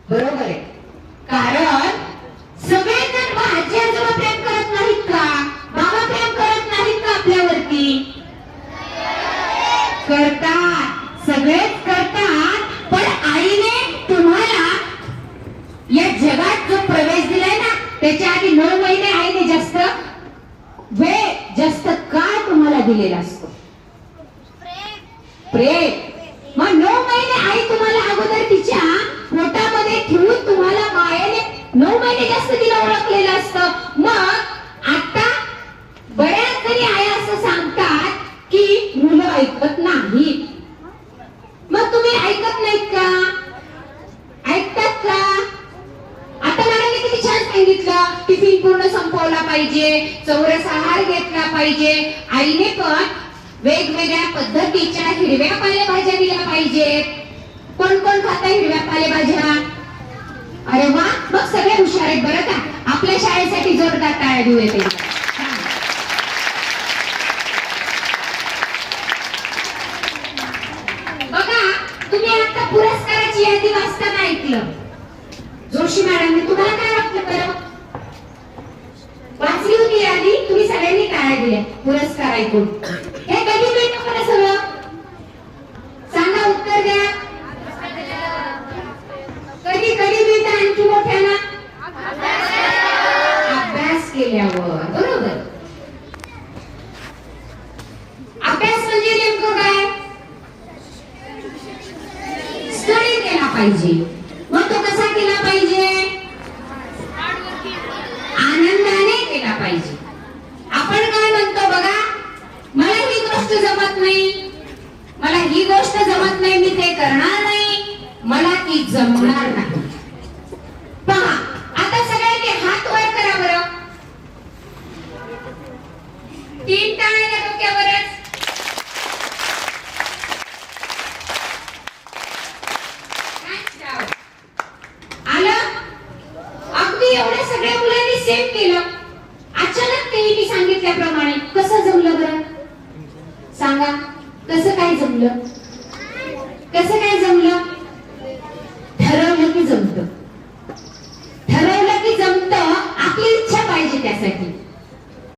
बरोबर आहे. कारण सगळेजण आजी आजोबा प्रेम करत नाहीत का? बाबा प्रेम करत नाहीत का आपल्यावरती? करतात, सगळेच करतात. पण आईने तुम्हाला या जगात जो प्रवेश दिलाय ना, त्याच्या आधी 9 महिने आईने जास्त वेळ, जास्त काळ तुम्हाला दिलेला असतो. प्रेम. मग 9 महिने आई तुम्हाला अगोदर तिच्या पोटामध्ये ठेवून तुम्हाला मायेने 9 महिने जास्त तिला ओळखलेलं असतं. मग आता बऱ्याच जणी आई असं सांगतात की मुलं ऐकत नाहीत. मग तुम्ही ऐकत नाहीत का? ऐकतात का? आता मॅडमने किती छान सांगितलं, टिफिन पूर्ण संपवला पाहिजे, चौरस आहार घेतला पाहिजे. आईने पण वेगवेगळ्या पद्धतीच्या हिरव्या पालेभाज्या दिल्या पाहिजेत. कोण कोण खाता हिरव्या पालेभाज्या? अरे वा, मग सगळे हुशार आहेत बरं का. आपल्या शाळेसाठी जोरदार टाळ्या देऊ येते. बघा, तुम्ही आता पुरस्काराची यादी वाचताना ऐकलं, जोशी मॅडमने तुम्हाला काय वाटलं बरं? वाचली होती यादी, तुम्ही सगळ्यांनी टाळ्या दिल्या पुरस्कार ऐकून. हे कधी मिळतं मला सगळं? सांगा, उत्तर द्या. कधी कधी मिळतं आणखी मोठ्यानं? अभ्यास केल्यावर. बरोबर. अभ्यास म्हणजे नेमकं काय? स्टडी केला पाहिजे. मग तो कसा केला पाहिजे? आनंदाने केला पाहिजे. आपण काय म्हणतो बघा, मला ही गोष्ट जमत नाही, मला ही गोष्ट जमत नाही, मी ते करणार नाही, मला ती जमणार नाही. पहा, आता सगळ्यांनी हात वर करा बरं. 3 टाळ्या डोक्यावरच. आलं? अगदी एवढ्या सगळ्या मुलांनी सेम केलं. अचानक तेही मी सांगितल्याप्रमाणे कसं जमलं बरं? सांगा, कसं काय जमलं? कसं काय जमलं?